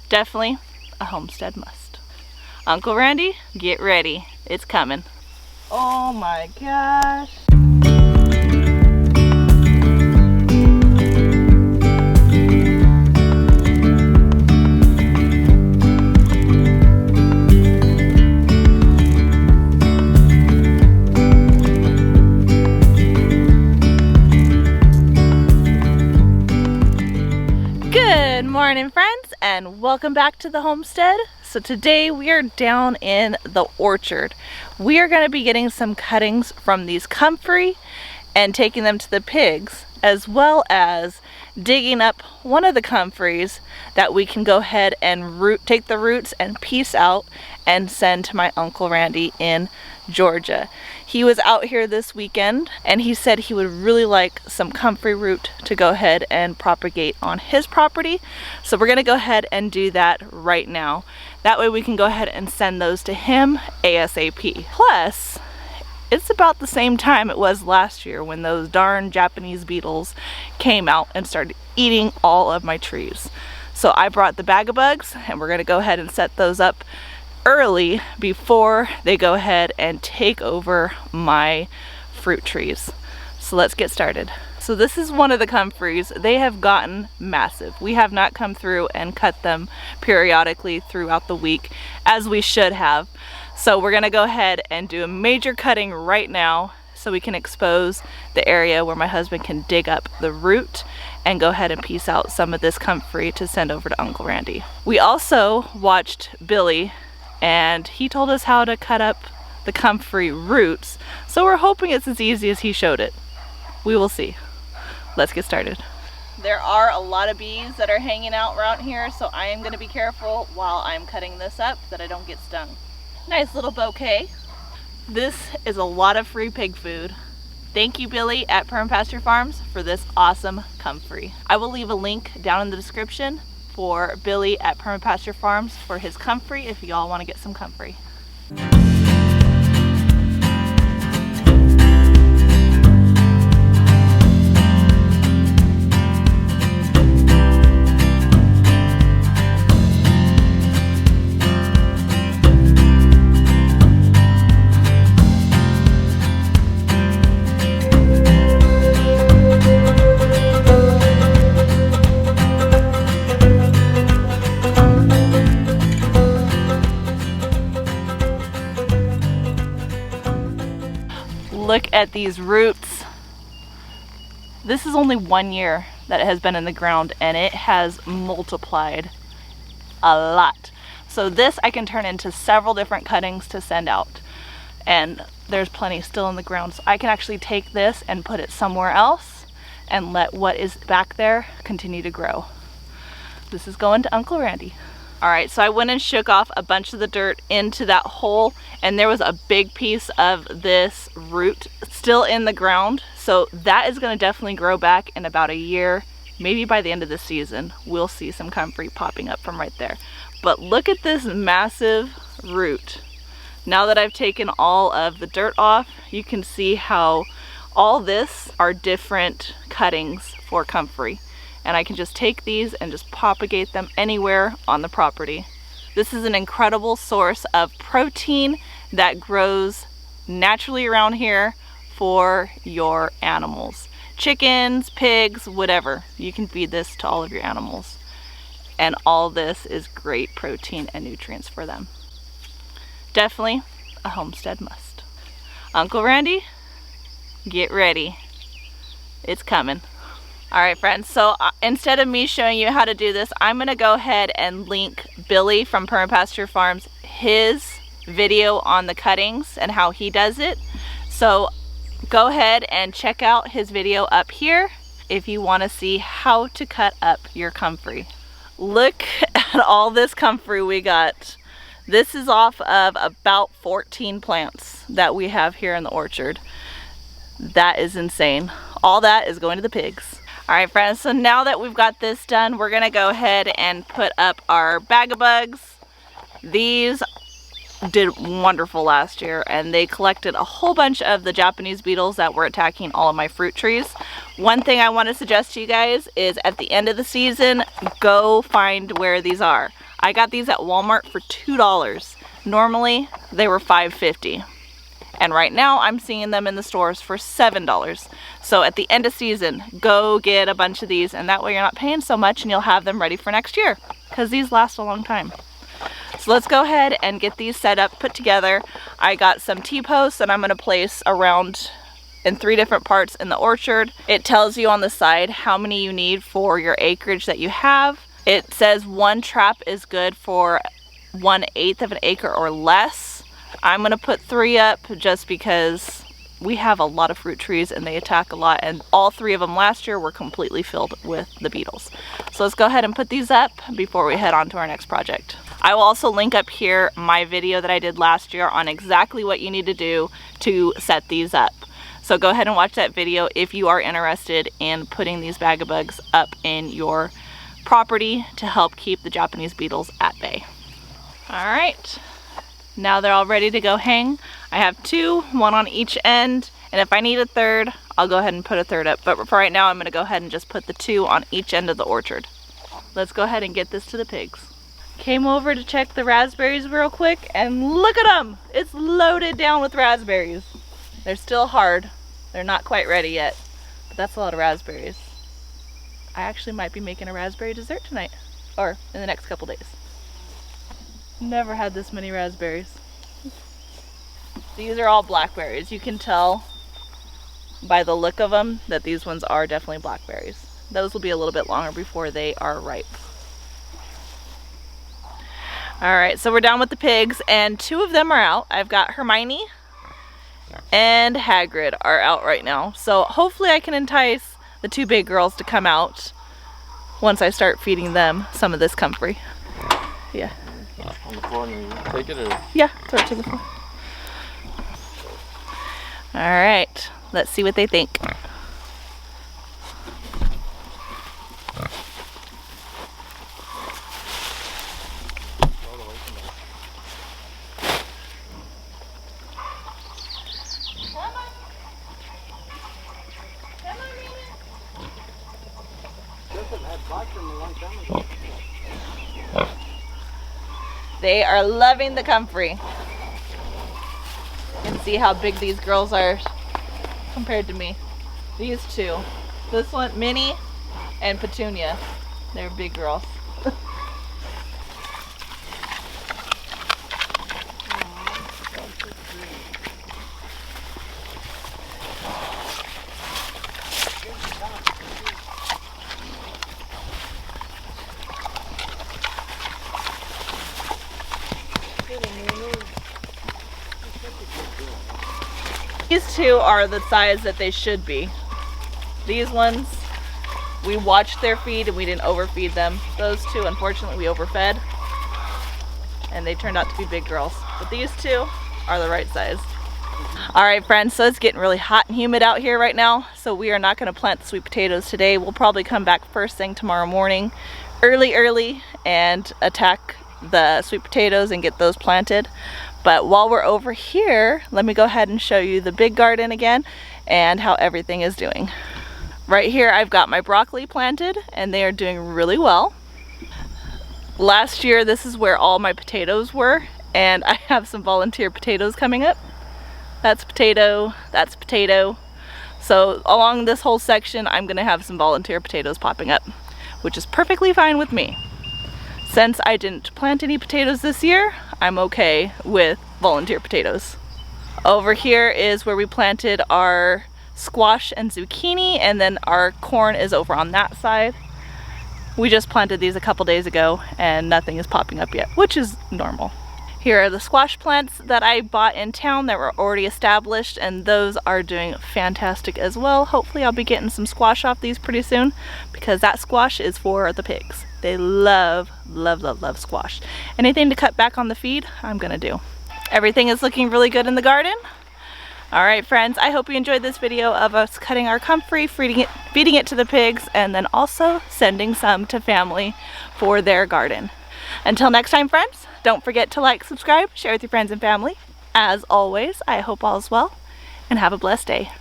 Definitely a homestead must. Uncle Randy, get ready. It's coming. Oh my gosh. Good morning, friends, and welcome back to the homestead. So today we are down in the orchard. We are going to be getting some cuttings from these comfrey and taking them to the pigs, as well as digging up one of the comfreys that we can go ahead and take the roots and piece out and send to my Uncle Randy in Georgia. He was out here this weekend and he said he would really like some comfrey root to go ahead and propagate on his property. So we're gonna go ahead and do that right now. That way we can go ahead and send those to him ASAP. Plus, it's about the same time it was last year when those darn Japanese beetles came out and started eating all of my trees. So I brought the bag of bugs and we're gonna go ahead and set those up early before they go ahead and take over my fruit trees. So let's get started. So this is one of the comfreys. They have gotten massive. We have not come through and cut them periodically throughout the week as we should have. So we're gonna go ahead and do a major cutting right now so we can expose the area where my husband can dig up the root and go ahead and piece out some of this comfrey to send over to Uncle Randy. We also watched Billy and he told us how to cut up the comfrey roots, so we're hoping it's as easy as he showed it. We will see. Let's get started. There are a lot of bees that are hanging out around here, so I am going to be careful while I'm cutting this up that I don't get stung. Nice little bouquet. This is a lot of free pig food. Thank you, Billy at Pasture Farms, for this awesome comfrey. I will leave a link down in the description for Billy at Pasture Farms for his comfrey if y'all want to get some comfrey. Look at these roots. This is only 1 year that it has been in the ground and it has multiplied a lot. So this I can turn into several different cuttings to send out, and there's plenty still in the ground. So I can actually take this and put it somewhere else and let what is back there continue to grow. This is going to Uncle Randy. All right, so I went and shook off a bunch of the dirt into that hole, and there was a big piece of this root still in the ground. So that is gonna definitely grow back in about a year. Maybe by the end of the season, we'll see some comfrey popping up from right there. But look at this massive root. Now that I've taken all of the dirt off, you can see how all this are different cuttings for comfrey. And I can just take these and just propagate them anywhere on the property. This is an incredible source of protein that grows naturally around here for your animals. Chickens, pigs, whatever. You can feed this to all of your animals. And all this is great protein and nutrients for them. Definitely a homestead must. Uncle Randy, get ready. It's coming. All right, friends, so instead of me showing you how to do this, I'm gonna go ahead and link Billy from Pasture Farms, his video on the cuttings and how he does it. So go ahead and check out his video up here if you wanna see how to cut up your comfrey. Look at all this comfrey we got. This is off of about 14 plants that we have here in the orchard. That is insane. All that is going to the pigs. All right, friends, so now that we've got this done, we're gonna go ahead and put up our bag of bugs. These did wonderful last year, and they collected a whole bunch of the Japanese beetles that were attacking all of my fruit trees. One thing I want to suggest to you guys is at the end of the season, go find where these are. I got these at Walmart for $2. Normally they were $5.50. And right now I'm seeing them in the stores for $7. So at the end of season, go get a bunch of these, and that way you're not paying so much and you'll have them ready for next year, because these last a long time. So let's go ahead and get these set up, put together. I got some T-posts that I'm gonna place around in 3 different parts in the orchard. It tells you on the side how many you need for your acreage that you have. It says 1 trap is good for 1/8 of an acre or less. I'm gonna put 3 up just because we have a lot of fruit trees and they attack a lot, and all 3 of them last year were completely filled with the beetles. So let's go ahead and put these up before we head on to our next project. I will also link up here my video that I did last year on exactly what you need to do to set these up. So go ahead and watch that video if you are interested in putting these bag-o-bugs up in your property to help keep the Japanese beetles at bay. All right, now they're all ready to go hang. I have 2, 1 on each end, and if I need a 3rd, I'll go ahead and put a 3rd up. But for right now, I'm gonna go ahead and just put the 2 on each end of the orchard. Let's go ahead and get this to the pigs. Came over to check the raspberries real quick, and look at them! It's loaded down with raspberries. They're still hard. They're not quite ready yet, but that's a lot of raspberries. I actually might be making a raspberry dessert tonight, or in the next couple days. Never had this many raspberries. These are all blackberries. You can tell by the look of them that these ones are definitely blackberries. Those will be a little bit longer before they are ripe. All right, so we're done with the pigs, and 2 of them are out. I've got Hermione and Hagrid are out right now. So hopefully I can entice the 2 big girls to come out once I start feeding them some of this comfrey. Yeah. On the floor, and you take it, or? Yeah, throw it to the floor. All right, let's see what they think. They are loving the comfrey. You can see how big these girls are compared to me. These 2. This one, Minnie and Petunia. They're big girls. These 2 are the size that they should be. These ones, we watched their feed and we didn't overfeed them. Those 2, unfortunately, we overfed, and they turned out to be big girls. But these 2 are the right size. All right, friends, so it's getting really hot and humid out here right now, so we are not gonna plant the sweet potatoes today. We'll probably come back first thing tomorrow morning, early, and attack the sweet potatoes and get those planted. But while we're over here, let me go ahead and show you the big garden again and how everything is doing. Right here, I've got my broccoli planted, and they are doing really well. Last year, this is where all my potatoes were, and I have some volunteer potatoes coming up. That's potato, that's potato. So along this whole section, I'm gonna have some volunteer potatoes popping up, which is perfectly fine with me. Since I didn't plant any potatoes this year, I'm okay with volunteer potatoes. Over here is where we planted our squash and zucchini, and then our corn is over on that side. We just planted these a couple days ago and nothing is popping up yet, which is normal. Here are the squash plants that I bought in town that were already established, and those are doing fantastic as well. Hopefully I'll be getting some squash off these pretty soon, because that squash is for the pigs. They love squash. Anything to cut back on the feed, I'm gonna do. Everything is looking really good in the garden. All right, friends, I hope you enjoyed this video of us cutting our comfrey, feeding it to the pigs, and then also sending some to family for their garden. Until next time, friends, don't forget to like, subscribe, share with your friends and family. As always, I hope all is well, and have a blessed day.